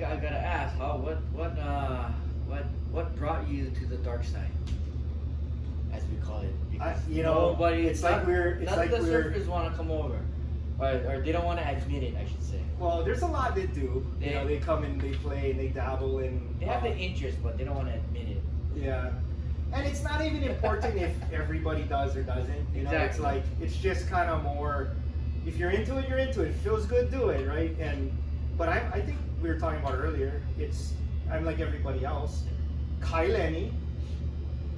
I gotta ask, what brought you to the dark side, as we call it? Because nobody, it's like we're, none of the surfers want to come over, or they don't want to admit it, I should say. Well, there's a lot that do. They come and they play and they dabble and they have the interest, but they don't want to admit it. Yeah, and it's not even important if everybody does or doesn't. Exactly. It's like it's just kind of more. If you're into it, you're into it. If it feels good, do it, right? But I think we were talking about earlier. I'm like everybody else. Kai Lenny,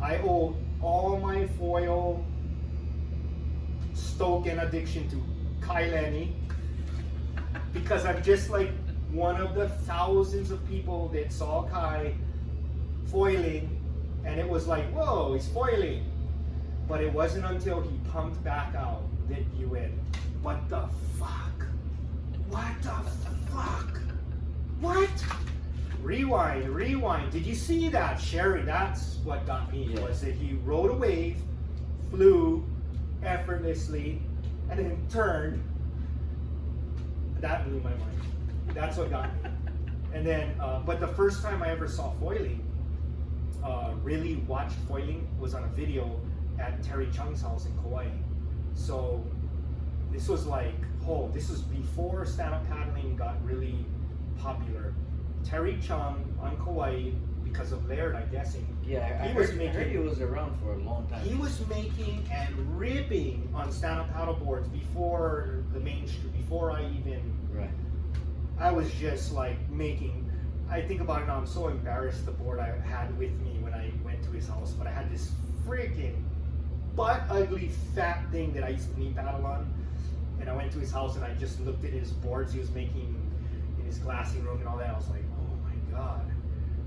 I owe all my foil stoke and addiction to Kai Lenny because I'm just like one of the thousands of people that saw Kai foiling, and it was like, whoa, he's foiling. But it wasn't until he pumped back out that you went, what the fuck? What the fuck? What? Rewind. Did you see that, Sherry? That's what got me, was that he rode a wave, flew effortlessly, and then turned. That blew my mind. That's what got me. And then, but the first time I ever saw foiling, really watched foiling, was on a video at Terry Chung's house in Kauai. So this was like, this was before stand-up paddling got really popular. Terry Chung on Kauai, because of Laird, I'm guessing. Yeah, I heard he was around for a long time. He was making and ripping on stand-up paddleboards before the mainstream, before I even. Right. I was just like making. I think about it now. I'm so embarrassed the board I had with me when I went to his house, but I had this freaking butt ugly fat thing that I used to knee paddle on, and I went to his house and I just looked at his boards he was making in his glassing room and all that. I was like, oh my god,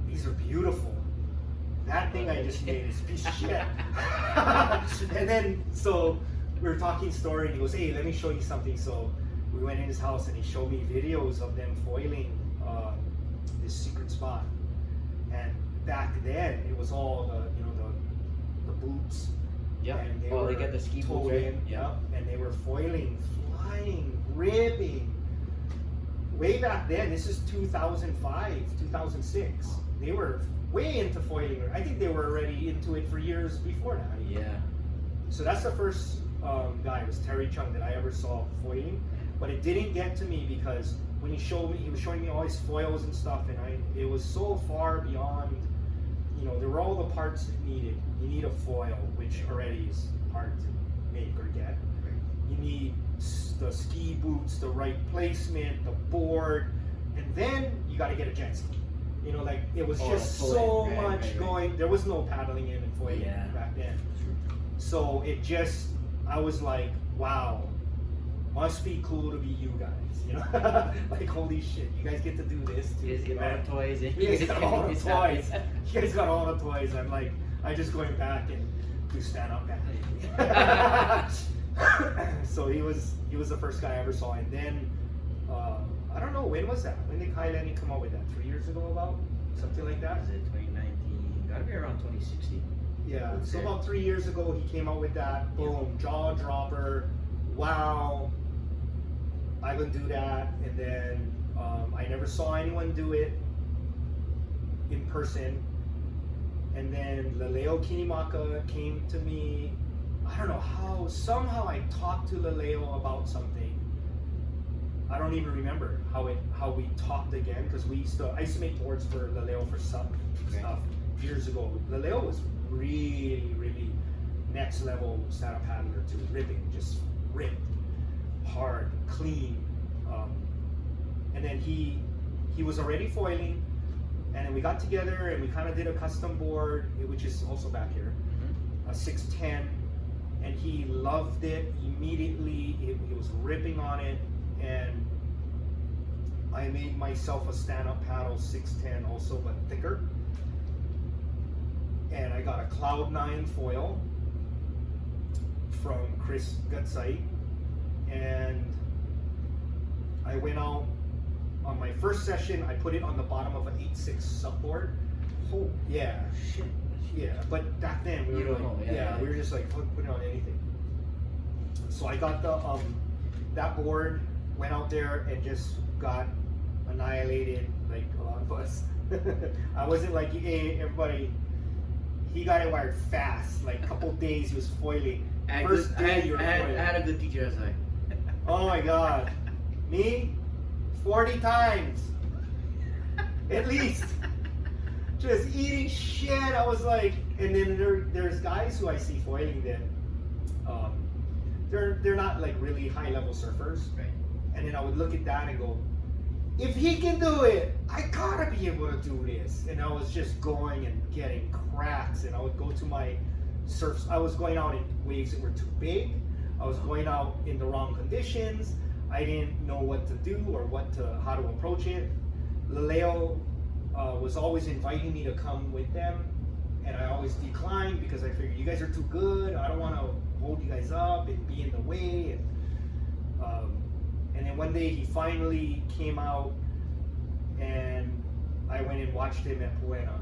these are beautiful. That thing I just made is a piece of shit. And then so we were talking story and he goes, hey, let me show you something. So we went in his house and he showed me videos of them foiling this secret spot. And back then it was all the boots. Yeah. And they get the ski boots, right? Yeah. And they were foiling, flying, ripping. Way back then, this is 2005, 2006. They were way into foiling. I think they were already into it for years before that. Yeah. So that's the first guy, was Terry Chung, that I ever saw foiling. But it didn't get to me because when he was showing me all his foils and stuff, and it was so far beyond, there were all the parts it needed. You need a foil, which already is hard to make or get. You need the ski boots, the right placement, the board, and then you got to get a jet ski. It was just so much going. There was no paddling in and foiling back then. So I was like, wow, must be cool to be you guys. Like, holy shit, you guys get to do this too. You guys get all the toys. You guys got all the toys. You guys got all the toys. I'm like, I just going back and do stand-up paddling. So he was the first guy I ever saw, and then I don't know, when was that? When did Kai Lenny come out with that? 3 years ago, about something like that? Was it 2019? Gotta be around 2016. Yeah. So about 3 years ago, he came out with that. Boom, jaw dropper. Wow, I would do that, and then I never saw anyone do it in person. And then Laleo Kinimaka came to me. I don't know how, somehow I talked to Laleo about something. I don't even remember how we talked again, because I used to make boards for Laleo for some stuff years ago. Laleo was really, really next level stand-up paddler too, just ripped, hard, clean. And then he was already foiling, and then we got together and we kind of did a custom board, which is also back here, a 610. And he loved it immediately. He was ripping on it, and I made myself a stand-up paddle 610 also, but thicker. And I got a Cloud 9 foil from Chris Gutsite, and I went out on my first session. I put it on the bottom of an 8.6 subboard. Oh yeah, shit. Yeah, but back then we were we were just like putting on anything. So I got the that board, went out there and just got annihilated. Like I wasn't like everybody. He got it wired fast. Like a couple days he was foiling. First day you were foiling. I had a good teacher last night. Oh my god. Me? 40 times. At least. Just eating shit. I was like, and then there's guys who I see foiling that they're not like really high level surfers. Right. And then I would look at that and go, if he can do it, I gotta be able to do this. And I was just going and getting cracks. And I would go to my surfs. I was going out in waves that were too big. I was going out in the wrong conditions. I didn't know what to do or how to approach it. Leo was always inviting me to come with them, and I always declined because I figured you guys are too good. I don't want to hold you guys up and be in the way. And then one day he finally came out, and I went and watched him at Puena,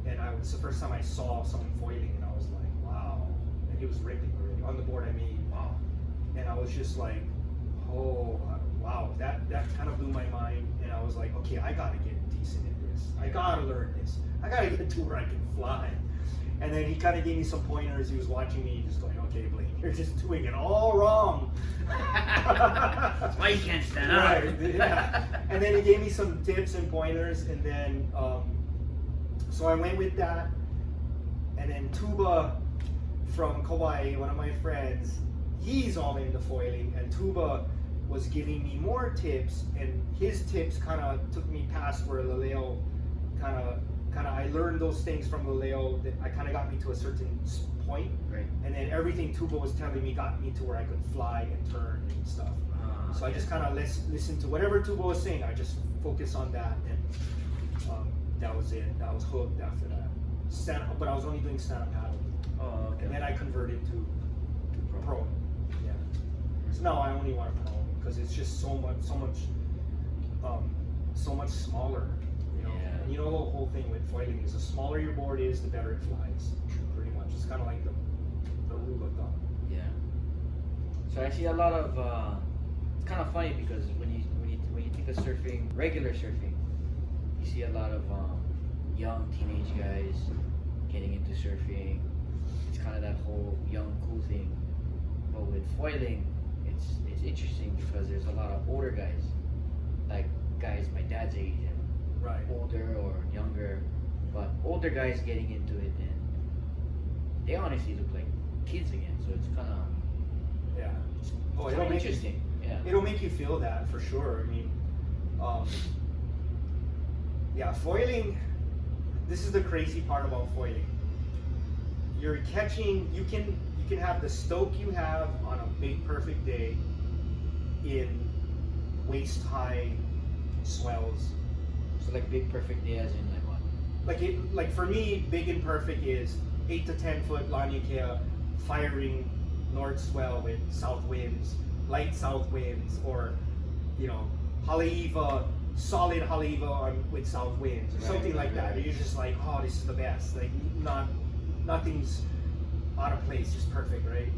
and it's the first time I saw someone foiling, and I was like, wow. And he was ripping already on the board. I mean, wow. And I was just like, oh wow, that kind of blew my mind. And I was like, okay, I gotta get decent at this. I gotta learn this. I gotta get to where I can fly. And then he kind of gave me some pointers. He was watching me, just going, okay, Blane, you're just doing it all wrong. That's why you can't stand up. Right, yeah. And then he gave me some tips and pointers, and then so I went with that. And then Tuba from Kauai, one of my friends, he's all into foiling, and Tuba was giving me more tips, and his tips kind of took me past where Laleo kind of I learned those things from Laleo that I kind of got me to a certain point, right. And then everything Tuba was telling me got me to where I could fly and turn and stuff. So I just kind of listened to whatever Tuba was saying. I just focused on that, and that was it. I was hooked after that. But I was only doing stand-up paddle. Oh, okay. And then I converted to pro. Yeah. So now I only want to pro because it's just so much smaller. You know. Yeah. And you know the whole thing with foiling is the smaller your board is, the better it flies. Pretty much. It's kind of like the rule of thumb. Yeah. So I see a lot of. It's kind of funny because when you think of surfing, regular surfing, you see a lot of young teenage guys getting into surfing. It's kind of that whole young cool thing. But with foiling, it's interesting because there's a lot of older guys, like guys my dad's age and right. older or younger, but older guys getting into it, and they honestly look like kids again. So it's kind of it'll make interesting. It'll make you feel that for sure. I mean, foiling. This is the crazy part about foiling. You're catching. You can have the stoke you have on a big perfect day in waist high swells. So like big perfect day as in like what? Like for me, big and perfect is 8 to 10 foot Laniakea firing north swell with south winds, light south winds, or Haleiwa, solid Haleiwa with south winds, or something like that. Right. You're just like, oh, this is the best. Like nothing's out of place, just perfect, right?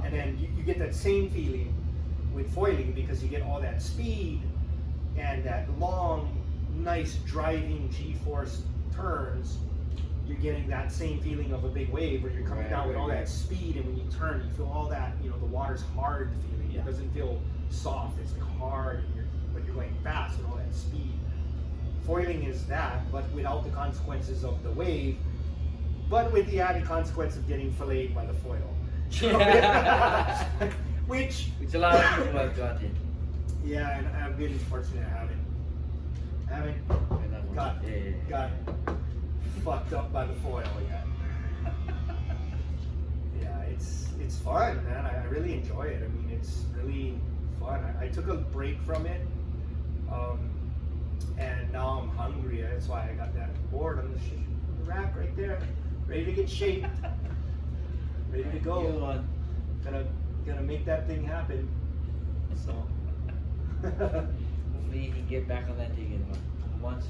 And then you get that same feeling with foiling because you get all that speed and that long, nice driving G-force turns. You're getting that same feeling of a big wave where you're coming down with all that speed, and when you turn, you feel all that, the water's hard feeling. It doesn't feel soft, it's like hard, but you're going fast with all that speed. Foiling is that, but without the consequences of the wave, but with the added consequence of getting filleted by the foil. Which a lot of people have gotten. Yeah, and I've been fortunate I haven't got fucked up by the foil yet. Yeah, it's fun, man. I really enjoy it. I mean, it's really fun. I took a break from it, and now I'm hungry. That's why I got that board on the rack right there, ready to get shaped, ready to go. Gonna make that thing happen. So hopefully you can get back on that thing in a couple months.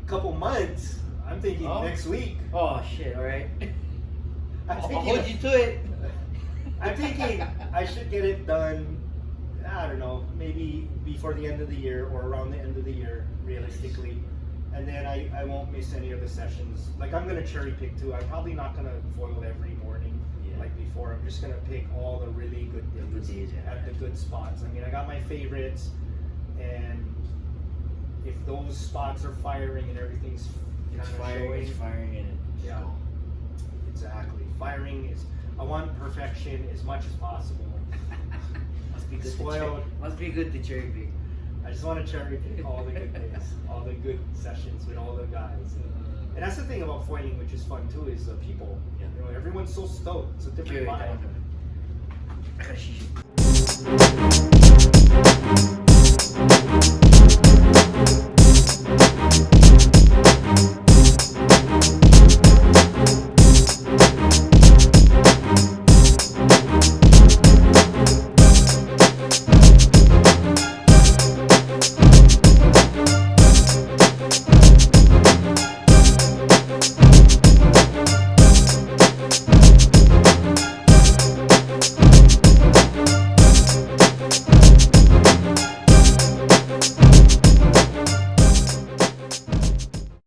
Couple months? I'm thinking next week. Oh shit! All right. I'll hold you to it. I'm thinking I should get it done. I don't know, maybe before the end of the year or around the end of the year, realistically. and then I won't miss any of the sessions. Like I'm gonna cherry pick too. I'm probably not gonna foil every morning like before. I'm just gonna pick all the really good days at the good spots. I mean, I got my favorites, and if those spots are firing and everything's It's firing, and yeah, exactly. Firing is. I want perfection as much as possible. must be good. Spoiled. Must be good to cherry pick. I just want to cherry pick all the good days, all the good sessions with all the guys. And that's the thing about foiling, which is fun too, is the people. Yeah. You know, everyone's so stoked. It's a different vibe. I gotta shoot you.